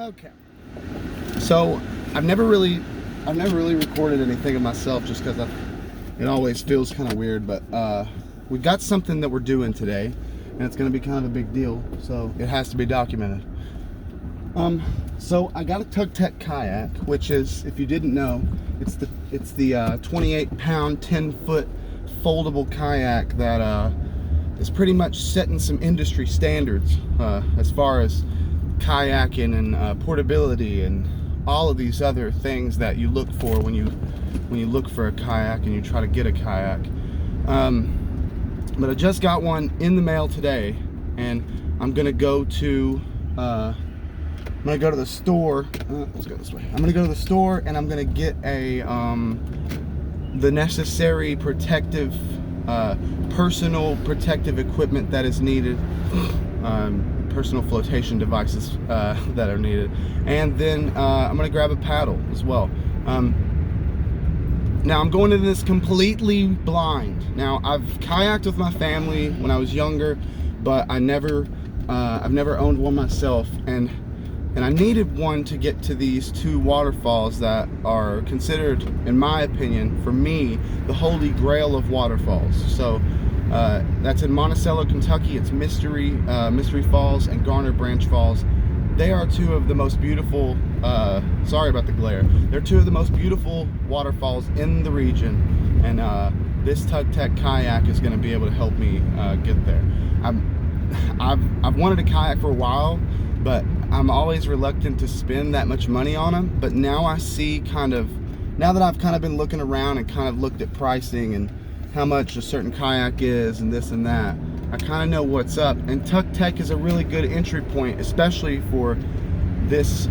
Okay. So I've never really recorded anything of myself just because it always feels kind of weird. But we've got something that we're doing today, and it's going to be kind of a big deal, so it has to be documented. So I got a Tucktec kayak, which is, if you didn't know, it's the 28-pound, 10-foot foldable kayak that is pretty much setting some industry standards as far as kayaking and portability and all of these other things that you look for when you look for a kayak and you try to get a kayak. But I just got one in the mail today, and I'm gonna go to the store. Let's go this way. I'm gonna go to the store and I'm gonna get a the necessary protective personal protective equipment that is needed, personal flotation devices that are needed, and then I'm gonna grab a paddle as well. Now I'm going into this completely blind. Now I've kayaked with my family when I was younger, but I've never owned one myself, and I needed one to get to these two waterfalls that are considered, in my opinion, for me, the holy grail of waterfalls. So that's in Monticello, Kentucky. It's Mystery Falls and Garner Branch Falls. They are two of the most beautiful, sorry about the glare, they're two of the most beautiful waterfalls in the region, and this Tucktec kayak is going to be able to help me get there. I've wanted a kayak for a while, but I'm always reluctant to spend that much money on them. But now I see now that I've kind of been looking around and kind of looked at pricing and how much a certain kayak is and this and that, I kind of know what's up. And Tucktec is a really good entry point, especially for this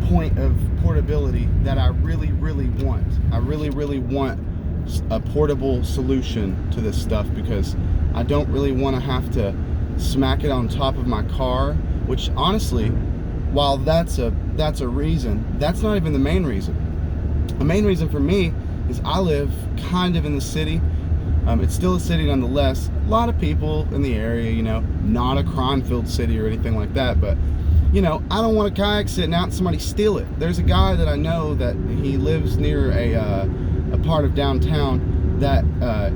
point of portability that I really want. I really want a portable solution to this stuff, because I don't really want to have to smack it on top of my car, which honestly, while that's a reason, that's not even the main reason. The main reason for me is I live kind of in the city. It's still a city nonetheless. A lot of people in the area, you know, not a crime-filled city or anything like that, but you know, I don't want a kayak sitting out and somebody steal it. There's a guy that I know that he lives near a part of downtown that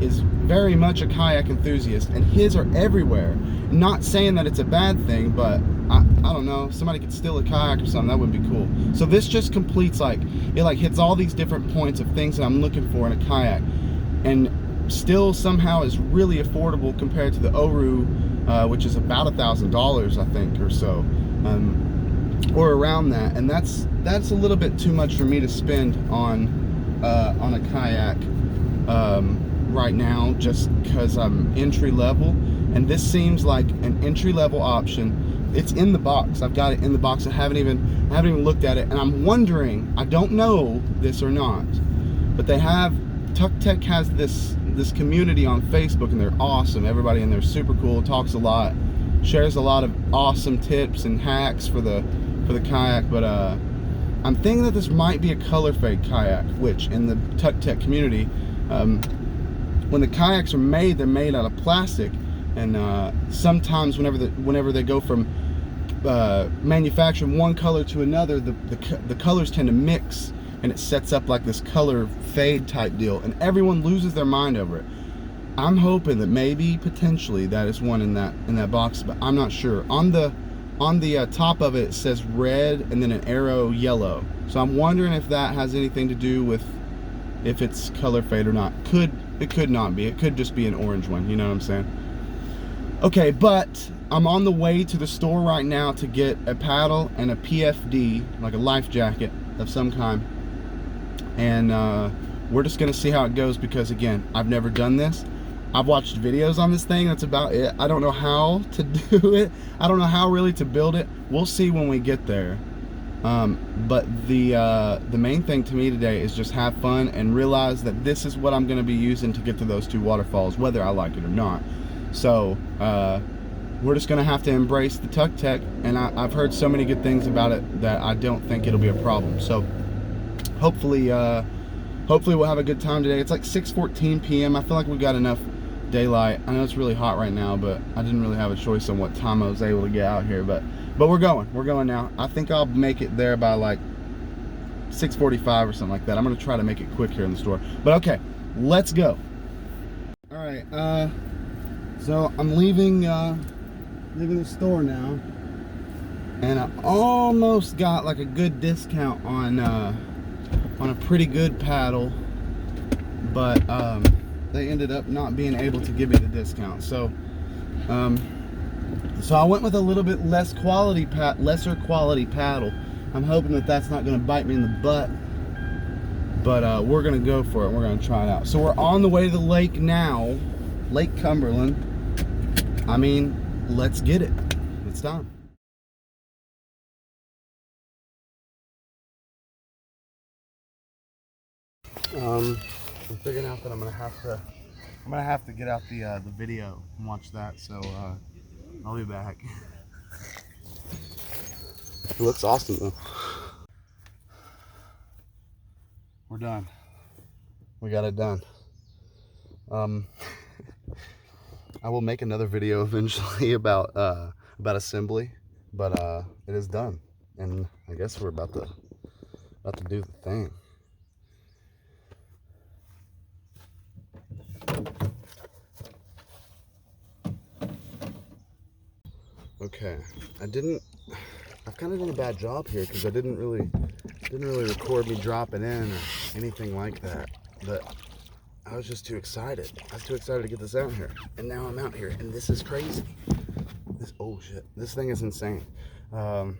is very much a kayak enthusiast, and his are everywhere. Not saying that it's a bad thing, but I don't know, somebody could steal a kayak or something, that would be cool. So this just completes, it hits all these different points of things that I'm looking for in a kayak, and still somehow is really affordable compared to the Oru, which is about $1,000, I think, or so, or around that. And that's a little bit too much for me to spend on a kayak right now, just because I'm entry level, and this seems like an entry level option. It's in the box. I've got it in the box. I haven't even looked at it, and I'm wondering, I don't know this or not, but Tucktec has this community on Facebook, and they're awesome. Everybody in there is super cool, talks a lot, shares a lot of awesome tips and hacks for the kayak. But I'm thinking that this might be a color fade kayak, which in the Tucktec community, when the kayaks are made, they're made out of plastic, and sometimes whenever they go from manufacturing one color to another, the colors tend to mix, and it sets up like this color fade type deal, and everyone loses their mind over it. I'm hoping that maybe potentially that is one in that box, but I'm not sure. On the top of it says red and then an arrow yellow, so I'm wondering if that has anything to do with if it's color fade or not. It could not be. It could just be an orange one, you know what I'm saying? Okay, but I'm on the way to the store right now to get a paddle and a PFD, like a life jacket of some kind, and we're just gonna see how it goes, because again, I've never done this. I've watched videos on this thing, that's about it. I don't know how to do it. I don't know how really to build it. We'll see when we get there. But the main thing to me today is just have fun and realize that this is what I'm gonna be using to get to those two waterfalls, whether I like it or not. So we're just gonna have to embrace the Tucktec, and I've heard so many good things about it that I don't think it'll be a problem. So hopefully we'll have a good time today. It's like 6:14 p.m. I feel like we've got enough daylight. I know it's really hot right now, but I didn't really have a choice on what time I was able to get out here. But we're going now. I think I'll make it there by like 6:45 or something like that. I'm gonna try to make it quick here in the store. But okay, let's go. All right, so I'm leaving the store now, and I almost got like a good discount on a pretty good paddle, but they ended up not being able to give me the discount. So so I went with a little bit lesser quality paddle. I'm hoping that that's not going to bite me in the butt, but we're going to go for it. We're going to try it out. So we're on the way to the lake now, Lake Cumberland. I mean, let's get it. It's time. I'm figuring out that I'm gonna have to get out the video and watch that. So I'll be back. It looks awesome though. We're done. We got it done. I will make another video eventually about assembly, but it is done, and I guess we're about to do the thing. Okay, I've kind of done a bad job here because I didn't really record me dropping in or anything like that, but I was just too excited. I was too excited to get this out here, and now I'm out here, and this is crazy. Oh shit, this thing is insane. I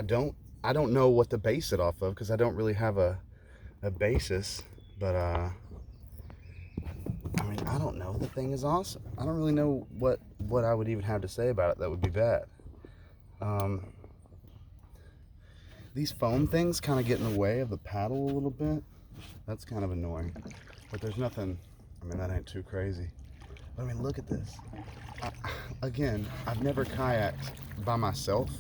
don't know what to base it off of because I don't really have a basis, but I mean, I don't know. The thing is awesome. I don't really know what I would even have to say about it that would be bad. These foam things kind of get in the way of the paddle a little bit. That's kind of annoying, but there's nothing, I mean, that ain't too crazy. But I mean, look at this. Again, I've never kayaked by myself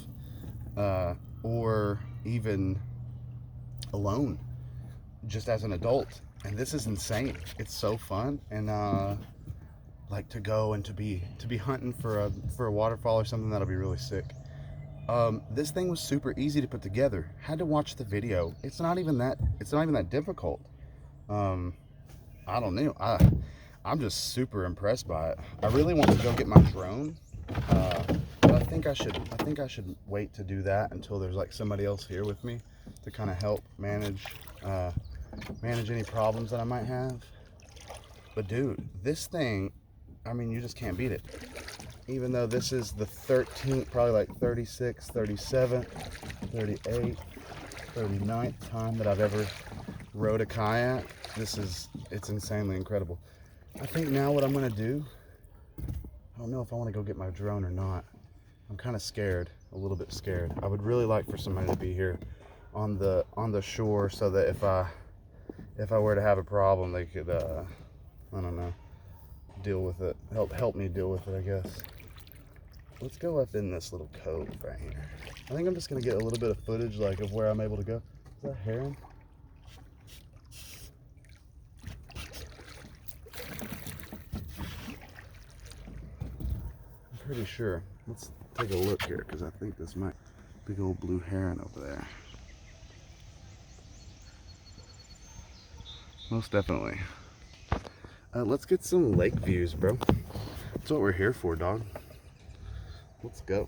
or even alone, just as an adult, and this is insane. It's so fun, and like to go and to be hunting for a waterfall or something, that'll be really sick. This thing was super easy to put together. Had to watch the video. It's not even that difficult. I don't know. I'm just super impressed by it. I really want to go get my drone, but I think I should wait to do that until there's like somebody else here with me to kind of help manage any problems that I might have. But dude, this thing, I mean, you just can't beat it. Even though this is the 13th, probably like 36th, 37th, 38th, 39th time that I've ever rode a kayak, it's insanely incredible. I think now what I'm gonna do, I don't know if I want to go get my drone or not. I'm kind of scared, a little bit scared. I would really like for somebody to be here on the shore so that if I were to have a problem, they could I don't know, deal with it, help me deal with it, I guess. Let's go up in this little cove right here. I think I'm just gonna get a little bit of footage like of where I'm able to go. Is that Heron? I'm pretty sure. Let's take a look here because I think this might big old blue heron over there. Most definitely. Let's get some lake views, bro. That's what we're here for, dog. Let's go.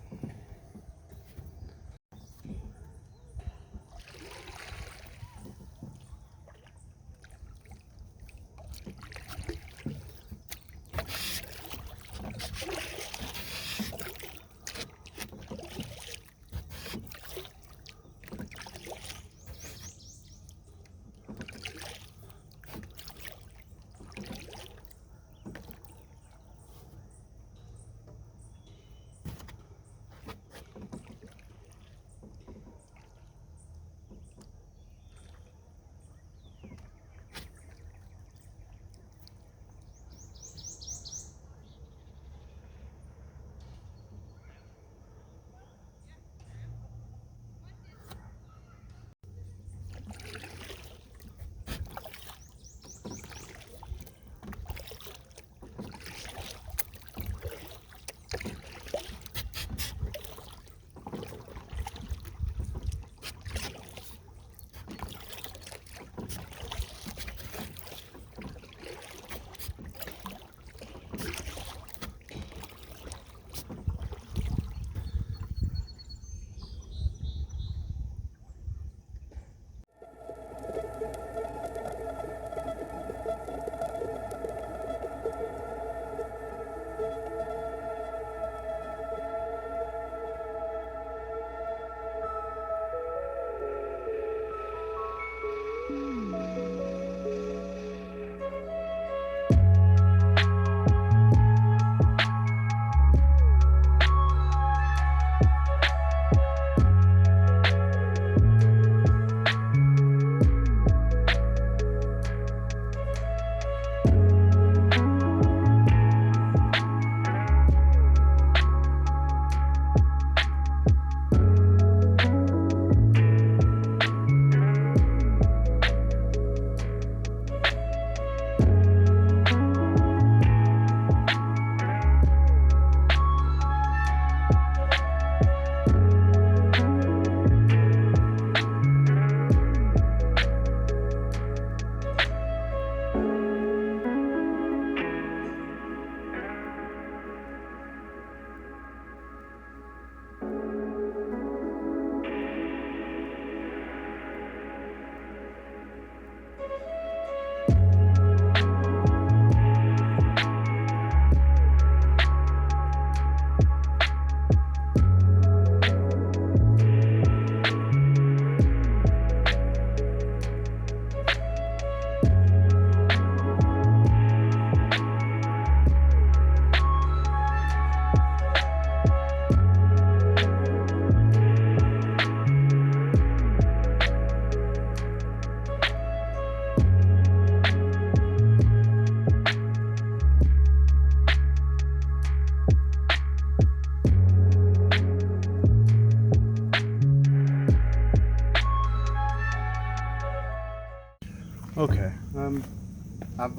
I've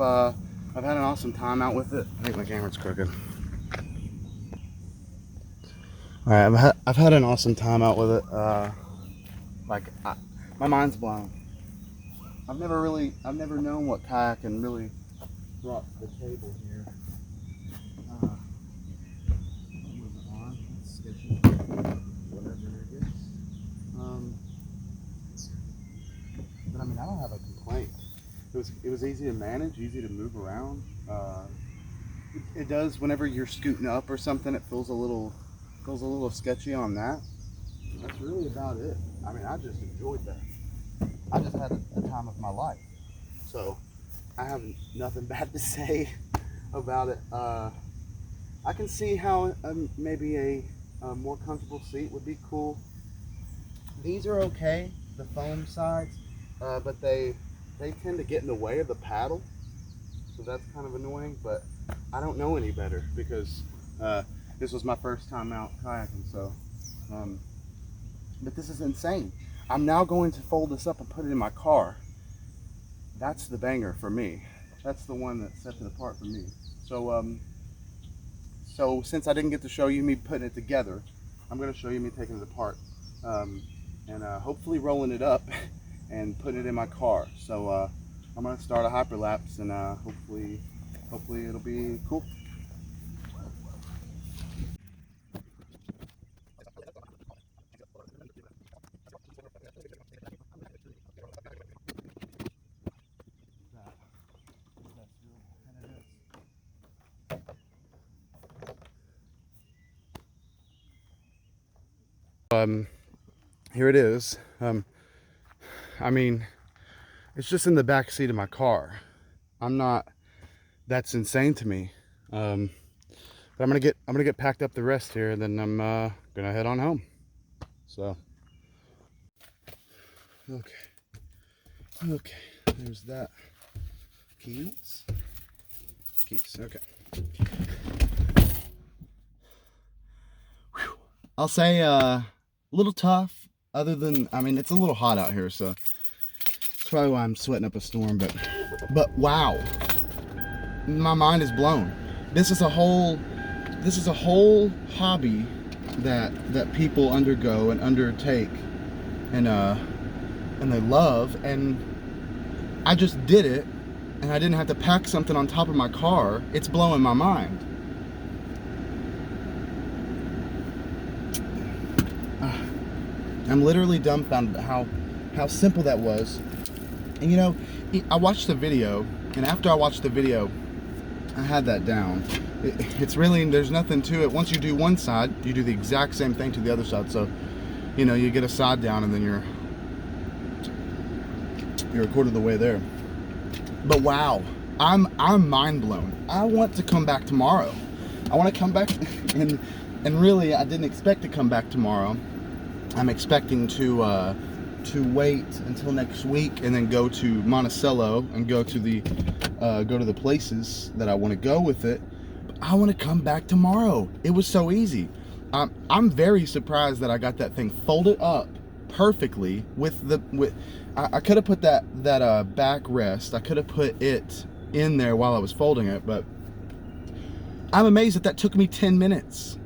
had an awesome time out with it. I think my camera's crooked. All right, I've had an awesome time out with it. My mind's blown. I've never known what kayaking really brought to the table here. Moving on. It's sketchy. Whatever it is. But I mean, I don't have a complaint. It was easy to manage, easy to move around. It does whenever you're scooting up or something. It feels a little sketchy on that. That's really about it. I mean, I just enjoyed that. I just had a time of my life. So I have nothing bad to say about it. I can see how maybe a more comfortable seat would be cool. These are okay, the foam sides, but they tend to get in the way of the paddle, so that's kind of annoying. But I don't know any better because this was my first time out kayaking. So, but this is insane. I'm now going to fold this up and put it in my car. That's the banger for me. That's the one that sets it apart for me. So, so since I didn't get to show you me putting it together, I'm going to show you me taking it apart, and hopefully rolling it up and putting it in my car. So I'm going to start a hyperlapse, and hopefully it'll be cool. Here it is. I mean, it's just in the back seat of my car. That's insane to me. But I'm gonna get packed up the rest here, and then I'm gonna head on home. So, okay, there's that. Keys, okay. Whew. I'll say a little tough, other than, I mean, it's a little hot out here, so that's probably why I'm sweating up a storm. But wow, my mind is blown. This is a whole hobby that people undergo and undertake, and they love, and I just did it, and I didn't have to pack something on top of my car. It's blowing my mind. I'm literally dumbfounded at how simple that was. And you know, I watched the video, and after I watched the video, I had that down. It's really, there's nothing to it. Once you do one side, you do the exact same thing to the other side. So, you know, you get a side down, and then you're a quarter of the way there. But wow, I'm mind blown. I want to come back tomorrow. I want to come back, and really, I didn't expect to come back tomorrow. I'm expecting to wait until next week and then go to Monticello and go to the places that I want to go with it. But I want to come back tomorrow. It was so easy. I'm very surprised that I got that thing folded up perfectly I could have put that backrest. I could have put it in there while I was folding it, but I'm amazed that took me 10 minutes.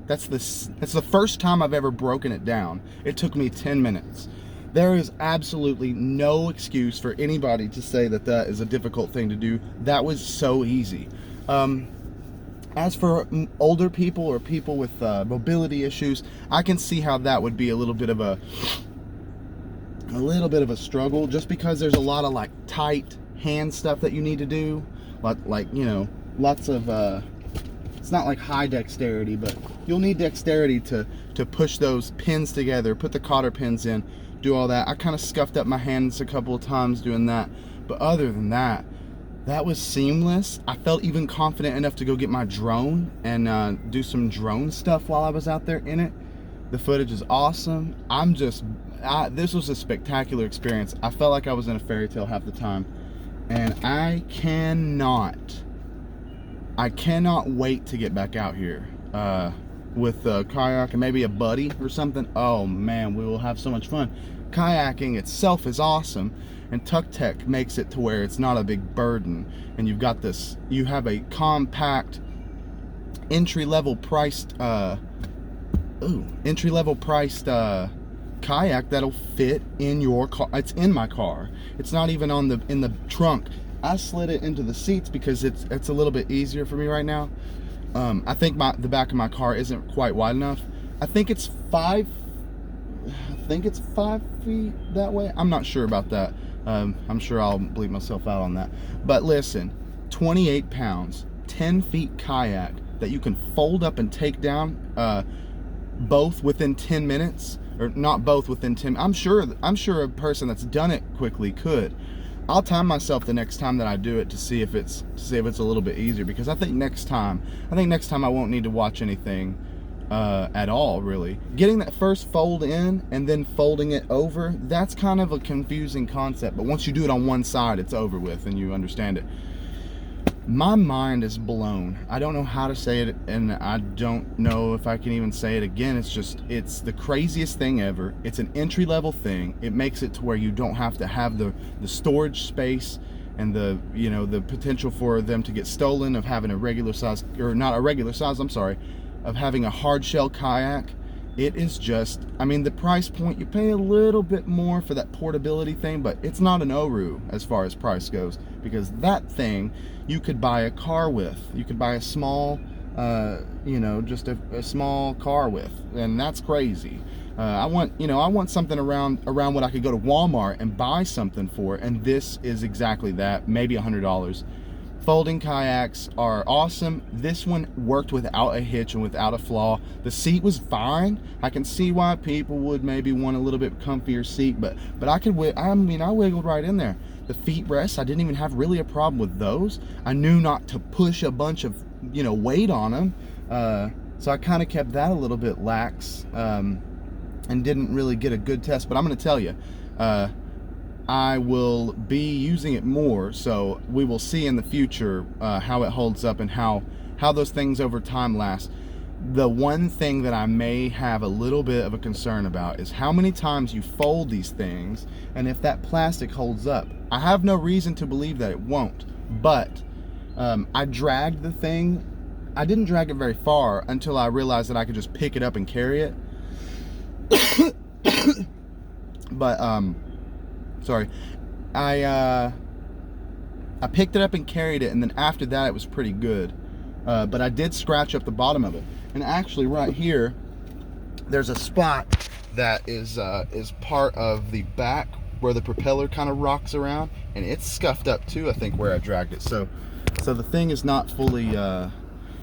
That's the first time I've ever broken it down. It took me 10 minutes. There is absolutely no excuse for anybody to say that is a difficult thing to do. That was so easy. As for older people or people with mobility issues, I can see how that would be a little bit of a struggle, just because there's a lot of like tight hand stuff that you need to do, like you know, lots of it's not like high dexterity, but you'll need dexterity to push those pins together, put the cotter pins in, do all that. I kind of scuffed up my hands a couple of times doing that, but other than that, that was seamless. I felt even confident enough to go get my drone and do some drone stuff while I was out there in it. The footage is awesome. This was a spectacular experience. I felt like I was in a fairy tale half the time, and I cannot wait to get back out here with a kayak and maybe a buddy or something. Oh man, we will have so much fun. kayaking itself is awesome, and Tucktec makes it to where it's not a big burden, and you have a compact entry-level priced kayak that'll fit in your car. It's in my car. It's not even in the trunk. I slid it into the seats because it's a little bit easier for me right now. I think the back of my car isn't quite wide enough. I think it's 5 feet that way. I'm not sure about that. I'm sure I'll bleep myself out on that. But listen, 28 pounds, 10 feet kayak that you can fold up and take down, both within 10 minutes, or not both within 10. I'm sure a person that's done it quickly could. I'll time myself the next time that I do it to see if it's a little bit easier, because I think next time I won't need to watch anything at all, really. Getting that first fold in and then folding it over, that's kind of a confusing concept, but once you do it on one side, it's over with and you understand it. My mind is blown. I don't know how to say it, and I don't know if I can even say it again. It's the craziest thing ever. It's an entry-level thing. It makes it to where you don't have to have the storage space and the potential for them to get stolen, of having a regular size, or not a regular size, I'm sorry, of having a hard shell kayak. It is just, I mean, the price point, you pay a little bit more for that portability thing, but it's not an Oru as far as price goes, because that thing you could buy a car with. You could buy a small, just a small car with, and that's crazy. I want something around what I could go to Walmart and buy something for, and this is exactly that, maybe $100. Folding kayaks are awesome. This one worked without a hitch and without a flaw. The seat was fine. I can see why people would maybe want a little bit comfier seat, but I wiggled right in there. The feet rests, I didn't even have really a problem with those. I knew not to push a bunch of weight on them, so I kind of kept that a little bit lax, and didn't really get a good test. But I'm going to tell you, I will be using it more, so we will see in the future how it holds up and how those things over time last. The one thing that I may have a little bit of a concern about is how many times you fold these things and if that plastic holds up. I have no reason to believe that it won't, but I dragged the thing. I didn't drag it very far until I realized that I could just pick it up and carry it. But sorry, I picked it up and carried it, and then after that it was pretty good, but I did scratch up the bottom of it, and actually right here there's a spot that is part of the back where the propeller kind of rocks around, and it's scuffed up too, I think, where I dragged it. So the thing is not fully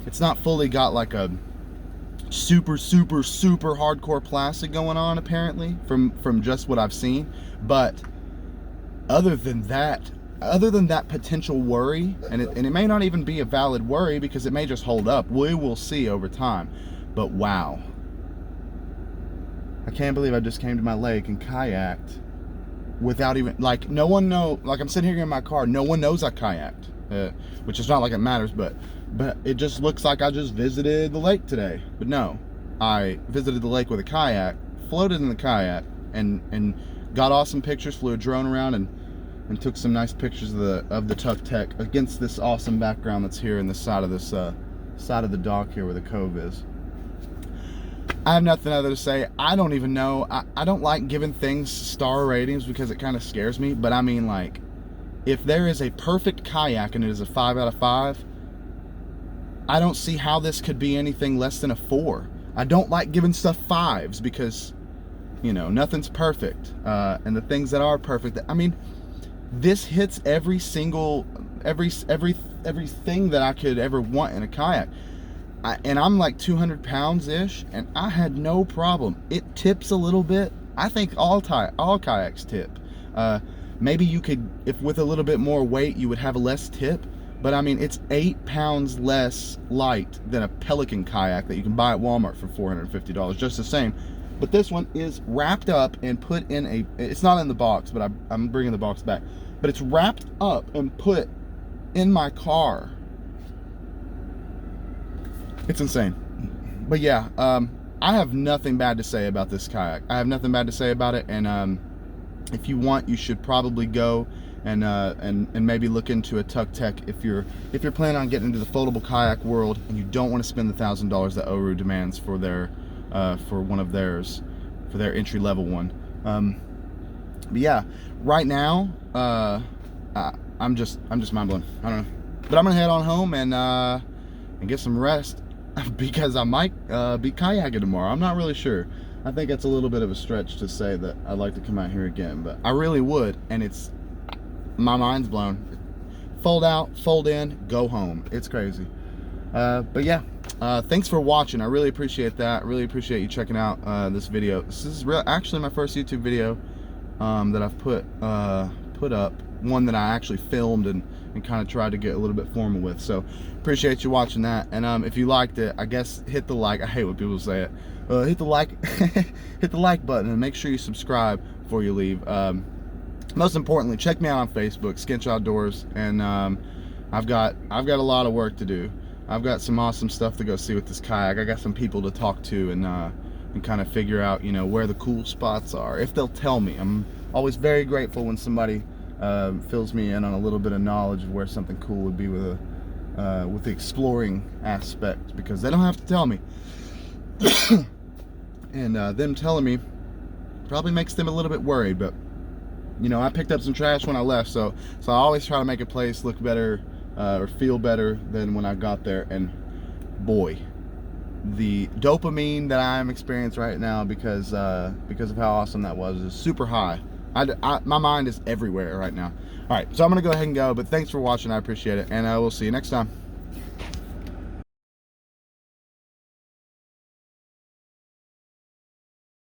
it's not fully got like a super hardcore plastic going on, apparently, from just what I've seen. But other than that potential worry, and it may not even be a valid worry because it may just hold up. We will see over time. But wow, I can't believe I just came to my lake and kayaked without even, like, no one know, like, I'm sitting here in my car, no one knows I kayaked, which is not like it matters, but it just looks like I just visited the lake today. But no, I visited the lake with a kayak, floated in the kayak, and got awesome pictures, flew a drone around and took some nice pictures of the Tucktec against this awesome background that's here in the side of this side of the dock here where the cove is. I have nothing other to say. I don't even know. I don't like giving things star ratings because it kind of scares me, but I mean, like, if there is a perfect kayak and it is a 5 out of 5, I don't see how this could be anything less than a 4. I don't like giving stuff 5s because, nothing's perfect. And the things that are perfect, I mean, this hits everything that I could ever want in a kayak. And I'm like 200 pounds ish, and I had no problem. It tips a little bit. I think all kayaks tip. Maybe you could, if with a little bit more weight, you would have a less tip. But I mean, it's 8 pounds less light than a Pelican kayak that you can buy at Walmart for $450, just the same. But this one is wrapped up and put in it's not in the box, but I'm bringing the box back. But it's wrapped up and put in my car. It's insane. But yeah, I have nothing bad to say about this kayak. I have nothing bad to say about it, and if you want, you should probably go and maybe look into a Tucktec if you're planning on getting into the foldable kayak world and you don't want to spend the $1,000 that Oru demands for their for one of theirs, for their entry-level one. But yeah, right now I'm just mind blown. I don't know, but I'm gonna head on home and get some rest because I might be kayaking tomorrow. I'm not really sure. I think it's a little bit of a stretch to say that I'd like to come out here again, but I really would, and it's, my mind's blown. Fold out, fold in, go home. It's crazy. But yeah, thanks for watching. I really appreciate that. I really appreciate you checking out this video. This is actually my first YouTube video that I've put up, one that I actually filmed and kind of tried to get a little bit formal with. So appreciate you watching that, and if you liked it, I guess hit the like. I hate when people say it. Hit the like hit the like button, and make sure you subscribe before you leave. Most importantly, check me out on Facebook, Skinch Outdoors, and I've got a lot of work to do. I've got some awesome stuff to go see with this kayak. I got some people to talk to and kind of figure out, you know, where the cool spots are, if they'll tell me. I'm always very grateful when somebody fills me in on a little bit of knowledge of where something cool would be with the exploring aspect, because they don't have to tell me. And them telling me probably makes them a little bit worried, but you know, I picked up some trash when I left, so I always try to make a place look better or feel better than when I got there. And boy, the dopamine that I'm experiencing right now because of how awesome that was is super high. My mind is everywhere right now. All right, so I'm gonna go ahead and go, but thanks for watching. I appreciate it, and we'll see you next time.